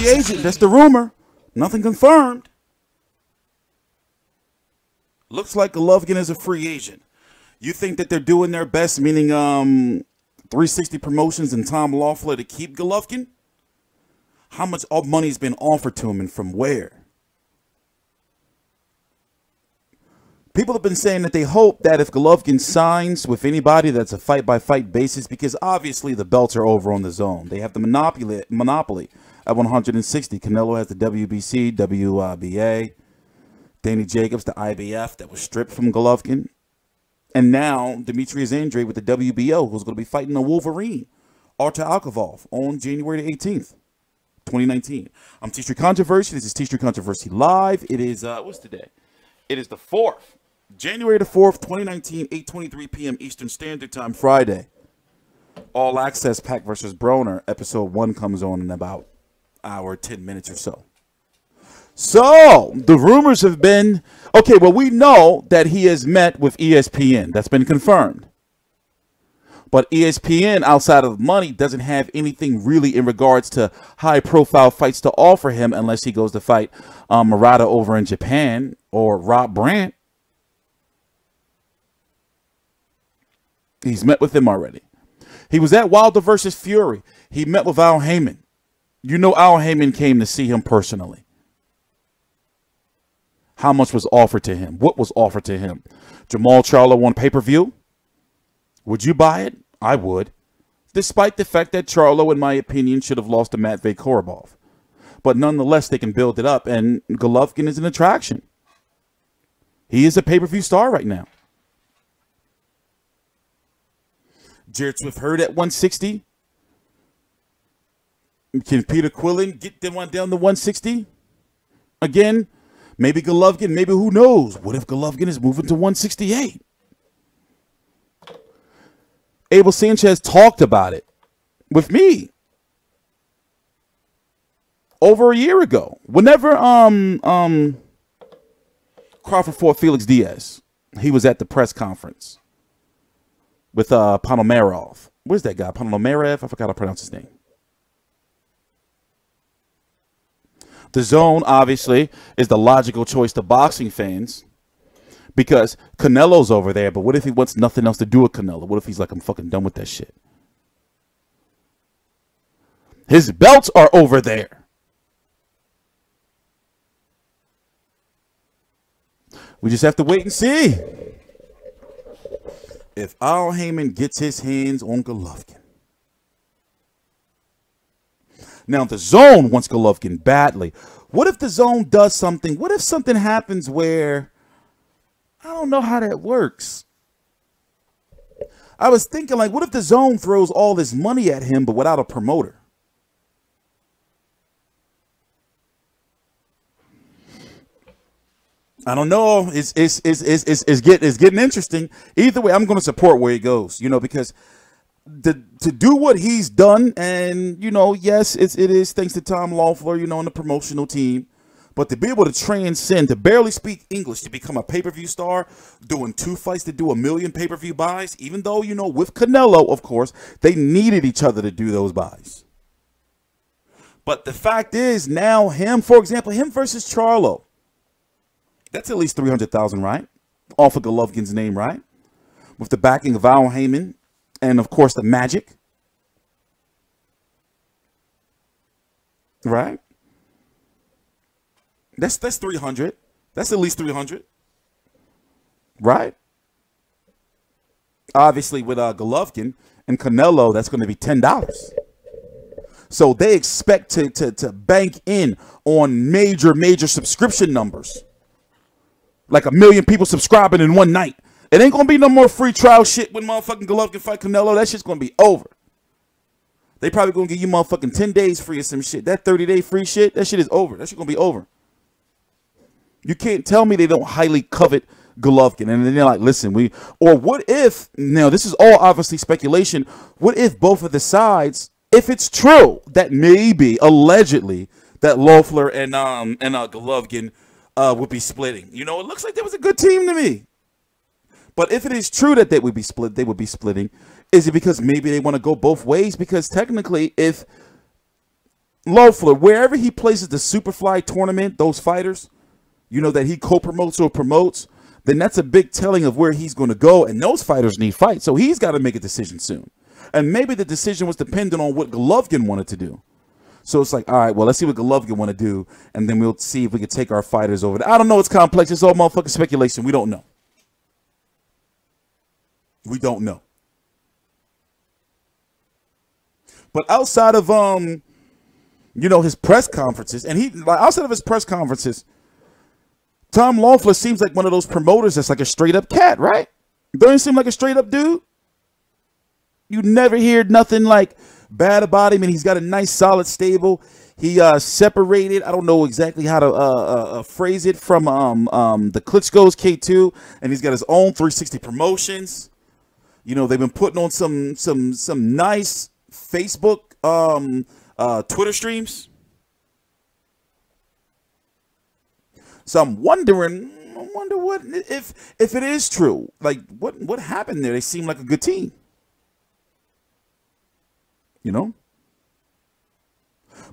free agent. That's the rumor. Nothing confirmed. Looks like Golovkin is a free agent. You think that they're doing their best, meaning 360 Promotions and Tom Loeffler, to keep Golovkin? How much money's been offered to him and from where? People have been saying that they hope that if Golovkin signs with anybody, that's a fight-by-fight basis, because obviously the belts are over on the zone. They have the monopoly at 160. Canelo has the WBC, WBA, Danny Jacobs, the IBF that was stripped from Golovkin. And now Demetrius Andrade with the WBO, who's going to be fighting the Wolverine, Artur Alkavov, on January the 18th, 2019. I'm TstreeT Controversy. This is TstreeT Controversy Live. It is, what's today? It is the 4th. January the 4th, 2019, 8:23 p.m. Eastern Standard Time, Friday. All Access Pac versus Broner. Episode 1 comes on in about an hour, 10 minutes or so. So, the rumors have been, okay, well, we know that he has met with ESPN. That's been confirmed. But ESPN, outside of money, doesn't have anything really in regards to high-profile fights to offer him unless he goes to fight Murata over in Japan or Rob Brandt. He's met with him already. He was at Wilder versus Fury. He met with Al Haymon. You know Al Haymon came to see him personally. How much was offered to him? What was offered to him? Jamal Charlo on pay-per-view? Would you buy it? I would. Despite the fact that Charlo, in my opinion, should have lost to Matvey Korobov. But nonetheless, they can build it up, and Golovkin is an attraction. He is a pay-per-view star right now. Jared Swift Hurd at 160. Can Peter Quillen get them on down to 160? Again, maybe Golovkin, maybe who knows? What if Golovkin is moving to 168? Abel Sanchez talked about it with me over a year ago. Whenever Crawford fought Felix Diaz, he was at the press conference with Ponomarev. Where's that guy? Ponomarev? I forgot how to pronounce his name. The Zone, obviously, is the logical choice to boxing fans because Canelo's over there. But what if he wants nothing else to do with Canelo? What if he's like, I'm fucking done with that shit? His belts are over there. We just have to wait and see if Al Haymon gets his hands on Golovkin. Now, the Zone wants Golovkin badly. What if the Zone does something? What if something happens where, I don't know how that works. I was thinking, like, what if the Zone throws all this money at him, but without a promoter? I don't know. It's getting interesting. Either way, I'm going to support where he goes, you know, because to do what he's done, and, you know, yes, it is thanks to Tom Loeffler, you know, and the promotional team, but to be able to transcend, to barely speak English, to become a pay-per-view star, doing 2 fights to do 1 million pay-per-view buys, even though, you know, with Canelo, of course, they needed each other to do those buys. But the fact is, now him, for example, him versus Charlo, that's at least 300,000, right? Off of Golovkin's name, right? With the backing of Al Haymon and, of course, the Magic. Right? That's 300. That's at least 300. Right? Obviously, with Golovkin and Canelo, that's going to be $10. So they expect to bank in on major subscription numbers. Like 1 million people subscribing in one night. It ain't going to be no more free trial shit when motherfucking Golovkin fight Canelo. That shit's going to be over. They probably going to give you motherfucking 10 days free or some shit. That 30-day free shit, that shit is over. That shit going to be over. You can't tell me they don't highly covet Golovkin. And then they're like, listen, or what if, now this is all obviously speculation, what if both of the sides, if it's true that maybe, allegedly, that Loeffler and Golovkin would be splitting. You know, it looks like there was a good team to me. But if it is true that they would be splitting, is it because maybe they want to go both ways? Because technically, if Loeffler, wherever he places the Superfly tournament, those fighters, you know, that he co-promotes or promotes, then that's a big telling of where he's going to go. And those fighters need fights. So he's got to make a decision soon. And maybe the decision was dependent on what Golovkin wanted to do. So it's like, all right, well, let's see what Golovkin want to do. And then we'll see if we can take our fighters over there. I don't know. It's complex. It's all motherfucking speculation. We don't know. We don't know. But outside of, you know, his press conferences, and outside of his press conferences, Tom Loeffler seems like one of those promoters that's like a straight up cat, right? Don't he seem like a straight up dude? You never hear nothing like bad about him, and he's got a nice, solid stable. He separated, I don't know exactly how to phrase it, from the Klitschko's K2, and he's got his own 360 promotions. You know, they've been putting on some nice Facebook, Twitter streams. So I wonder what if it is true. Like what happened there? They seem like a good team. You know?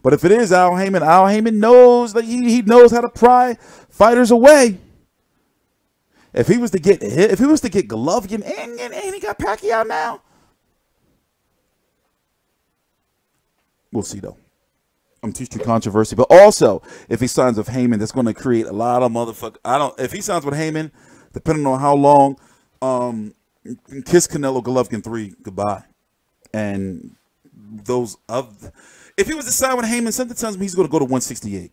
But if it is Al Heyman knows, like he knows how to pry fighters away. If he was to get Golovkin and he got Pacquiao now, we'll see though. I'm TstreeT controversy, but also if he signs with Heyman, that's going to create a lot of motherfucker. If he signs with Heyman, depending on how long, kiss Canelo Golovkin 3 goodbye. And if he was to sign with Heyman, something tells me he's going to go to 168.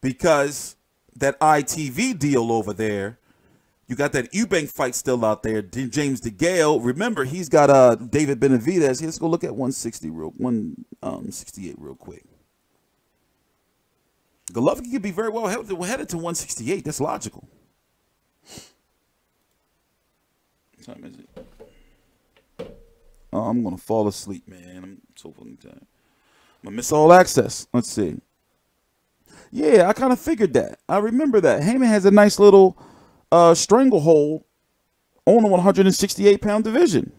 Because that ITV deal over there, you got that EUBANK fight still out there. James DeGAle, remember, he's got David Benavidez. Let's go look at 168 real quick. Golovkin could be very well headed to 168. That's logical. What time is it? Oh, I'm gonna fall asleep, man. I'm so fucking tired. I'm gonna miss all access. Let's see. Yeah, I kind of figured that. I remember that. Heyman has a nice little stranglehold on the 168-pound division.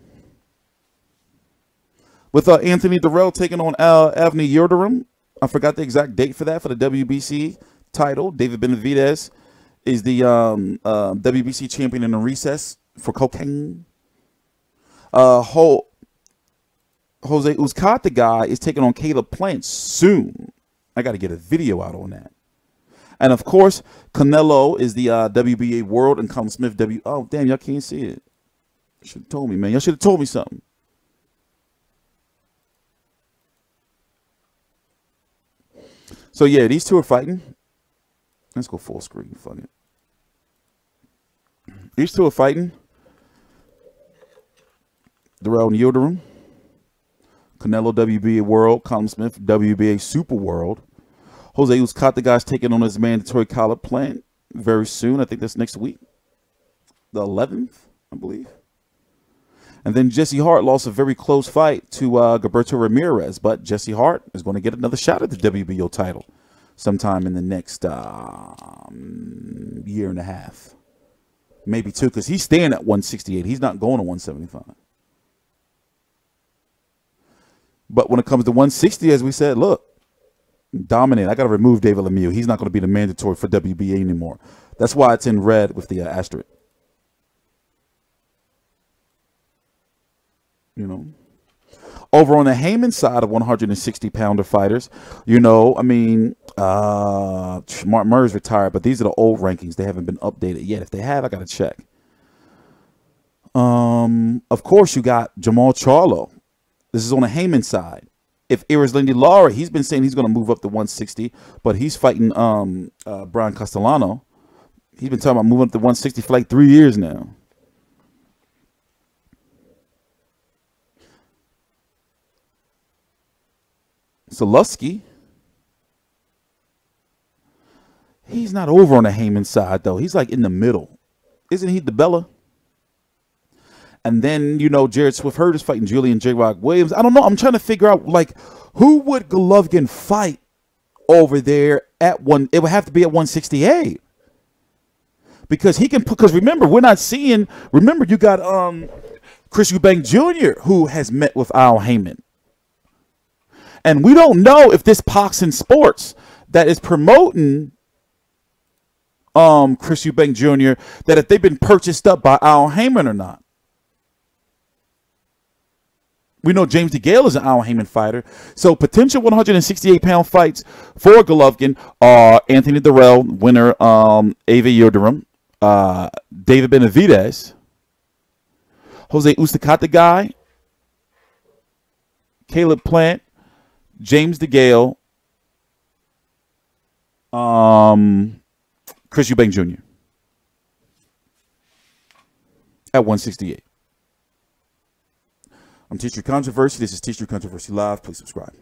With Anthony Durrell taking on Avni Yildirim. I forgot the exact date for that, for the WBC title. David Benavidez is the WBC champion in the recess for cocaine. Jose Uzcat, the guy, is taking on Caleb Plant soon. I got to get a video out on that. And of course, Canelo is the WBA World, and Colin Smith Oh, damn, y'all can't see it. Should have told me, man. Y'all should have told me something. So yeah, these two are fighting. Let's go full screen. Fuck it. These two are fighting. Durrell and Yildirim. Canelo WBA World. Colin Smith WBA Super World. Jose Uzcat, the guy's taking on his mandatory Caleb Plant very soon. I think that's next week. The 11th, I believe. And then Jesse Hart lost a very close fight to Gilberto Ramirez. But Jesse Hart is going to get another shot at the WBO title sometime in the next year and a half. Maybe two, because he's staying at 168. He's not going to 175. But when it comes to 160, as we said, look, dominate. I got to remove David Lemieux. He's not going to be the mandatory for WBA anymore. That's why it's in red with the asterisk. You know, over on the Heyman side of 160-pounder fighters, you know, I mean, Mark Murray's retired, but these are the old rankings. They haven't been updated yet. If they have, I got to check. Of course, you got Jamal Charlo. This is on the Heyman side. If Lindy Lara, he's been saying he's going to move up to 160, but he's fighting Brian Castellano. He's been talking about moving up to 160 for like 3 years now. Solusky, he's not over on the Heyman side, though. He's like in the middle. Isn't he DeBella? And then, you know, Jared Swift-Hurd is fighting Julian J-Rock Williams. I don't know. I'm trying to figure out, like, who would Golovkin fight over there at one? It would have to be at 168. Because he can put, because remember, we're not seeing, remember, you got Chris Eubank Jr., who has met with Al Haymon. And we don't know if this Pox in Sports that is promoting Chris Eubank Jr., that if they've been purchased up by Al Haymon or not. We know James DeGALE is an Al Haymon fighter. So potential 168-pound fights for Golovkin are Anthony Durrell, winner Ava Yildirim, David Benavidez, Jose Ustakata, Caleb Plant, James DeGALE, Chris Eubank Jr. at 168. I'm TstreeT Controversy. This is TstreeT Controversy Live. Please subscribe.